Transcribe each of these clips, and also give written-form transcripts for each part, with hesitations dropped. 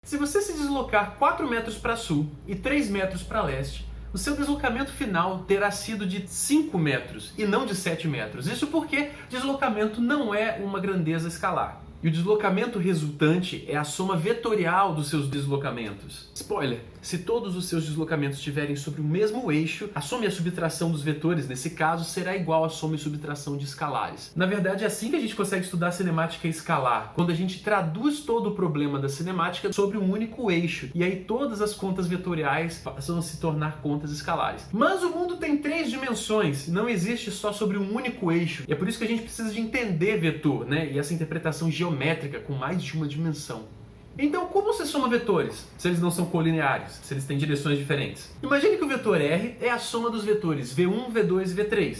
Se você se deslocar 4 metros para sul e 3 metros para leste, o seu deslocamento final terá sido de 5 metros e não de 7 metros. Isso porque deslocamento não é uma grandeza escalar. E o deslocamento resultante é a soma vetorial dos seus deslocamentos. Spoiler! Se todos os seus deslocamentos estiverem sobre o mesmo eixo, a soma e a subtração dos vetores, nesse caso, será igual à soma e subtração de escalares. Na verdade, é assim que a gente consegue estudar cinemática escalar, quando a gente traduz todo o problema da cinemática sobre um único eixo. E aí todas as contas vetoriais passam a se tornar contas escalares. Mas o mundo tem 3 dimensões, não existe só sobre um único eixo. E é por isso que a gente precisa de entender vetor, né? E essa interpretação geométrica com mais de uma dimensão. Então, como se soma vetores, se eles não são colineares, se eles têm direções diferentes? Imagine que o vetor R é a soma dos vetores V1, V2 e V3.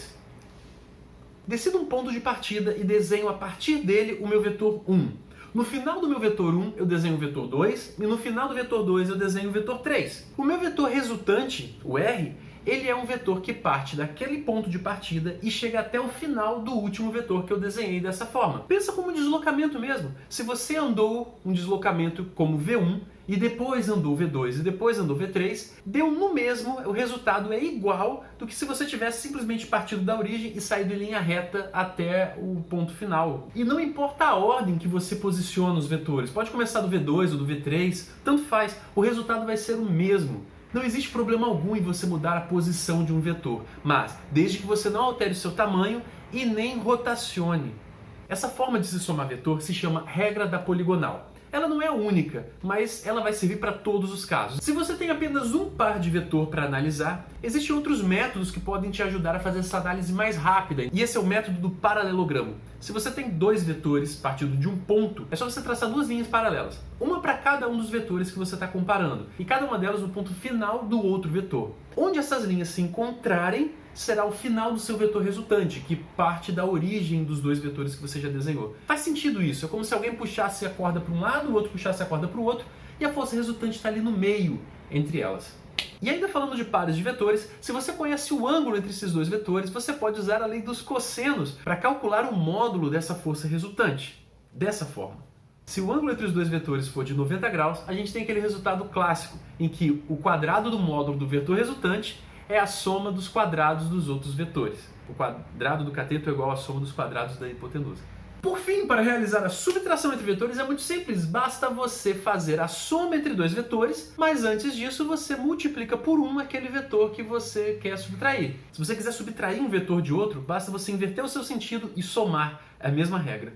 Decido um ponto de partida e desenho a partir dele o meu vetor 1. No final do meu vetor 1, eu desenho o vetor 2, e no final do vetor 2, eu desenho o vetor 3. O meu vetor resultante, o R, ele é um vetor que parte daquele ponto de partida e chega até o final do último vetor que eu desenhei dessa forma. Pensa como um deslocamento mesmo. Se você andou um deslocamento como V1, e depois andou V2 e depois andou V3, deu no mesmo, o resultado é igual do que se você tivesse simplesmente partido da origem e saído em linha reta até o ponto final. E não importa a ordem que você posiciona os vetores, pode começar do V2 ou do V3, tanto faz, o resultado vai ser o mesmo. Não existe problema algum em você mudar a posição de um vetor, mas desde que você não altere o seu tamanho e nem rotacione. Essa forma de se somar vetor se chama regra da poligonal. Ela não é única, mas ela vai servir para todos os casos. Se você tem apenas um par de vetor para analisar, existem outros métodos que podem te ajudar a fazer essa análise mais rápida. E esse é o método do paralelogramo. Se você tem 2 vetores partindo de um ponto, é só você traçar 2 linhas paralelas. Uma para cada um dos vetores que você está comparando. E cada uma delas no ponto final do outro vetor. Onde essas linhas se encontrarem, será o final do seu vetor resultante, que parte da origem dos 2 vetores que você já desenhou. Faz sentido isso, é como se alguém puxasse a corda para um lado, o outro puxasse a corda para o outro, e a força resultante está ali no meio, entre elas. E ainda falando de pares de vetores, se você conhece o ângulo entre esses 2 vetores, você pode usar a lei dos cossenos para calcular o módulo dessa força resultante. Dessa forma. Se o ângulo entre os 2 vetores for de 90 graus, a gente tem aquele resultado clássico, em que o quadrado do módulo do vetor resultante é a soma dos quadrados dos outros vetores. O quadrado do cateto é igual à soma dos quadrados da hipotenusa. Por fim, para realizar a subtração entre vetores é muito simples, basta você fazer a soma entre 2 vetores, mas antes disso você multiplica por 1 aquele vetor que você quer subtrair. Se você quiser subtrair um vetor de outro, basta você inverter o seu sentido e somar, é a mesma regra.